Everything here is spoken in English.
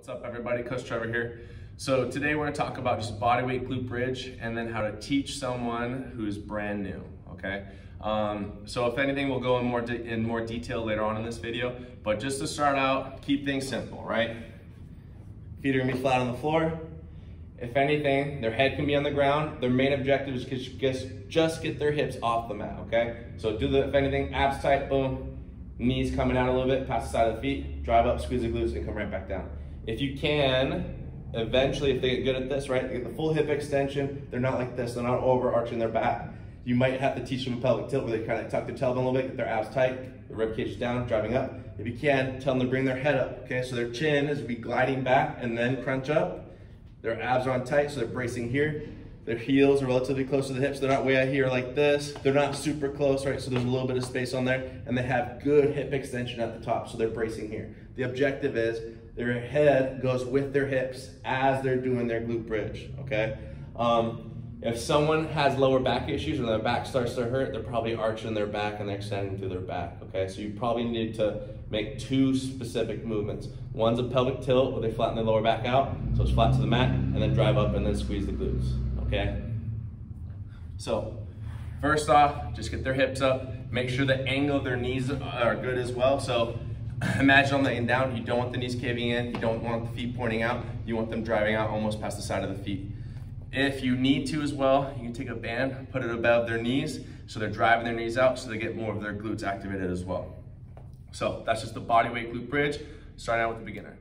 What's up everybody, Coach Trevor here. So today we're gonna talk about just bodyweight glute bridge and then how to teach someone who's brand new, okay? So if anything, we'll go in more detail later on in this video, but just to start out, keep things simple, right? Feet are gonna be flat on the floor. If anything, their head can be on the ground. Their main objective is just get their hips off the mat, okay? So if anything, abs tight, boom. Knees coming out a little bit, past the side of the feet, drive up, squeeze the glutes, and come right back down. If you can, eventually, if they get good at this, right, they get the full hip extension, they're not like this, they're not overarching their back. You might have to teach them a pelvic tilt where they kind of tuck their tailbone a little bit, get their abs tight, the rib cage down, driving up. If you can, tell them to bring their head up, okay? So their chin is be gliding back and then crunch up. Their abs are on tight, so they're bracing here. Their heels are relatively close to the hips. They're not way out here like this. They're not super close, right? So there's a little bit of space on there, and they have good hip extension at the top, so they're bracing here. The objective is their head goes with their hips as they're doing their glute bridge, okay? If someone has lower back issues or their back starts to hurt, they're probably arching their back and they're extending through their back, okay? So you probably need to make two specific movements. One's a pelvic tilt where they flatten their lower back out, so it's flat to the mat, and then drive up and then squeeze the glutes, okay? So first off, just get their hips up. Make sure the angle of their knees are good as well. So imagine on laying down, you don't want the knees caving in, you don't want the feet pointing out, you want them driving out almost past the side of the feet. If you need to as well, you can take a band, put it above their knees, so they're driving their knees out so they get more of their glutes activated as well. So that's just the bodyweight glute bridge, starting out with the beginner.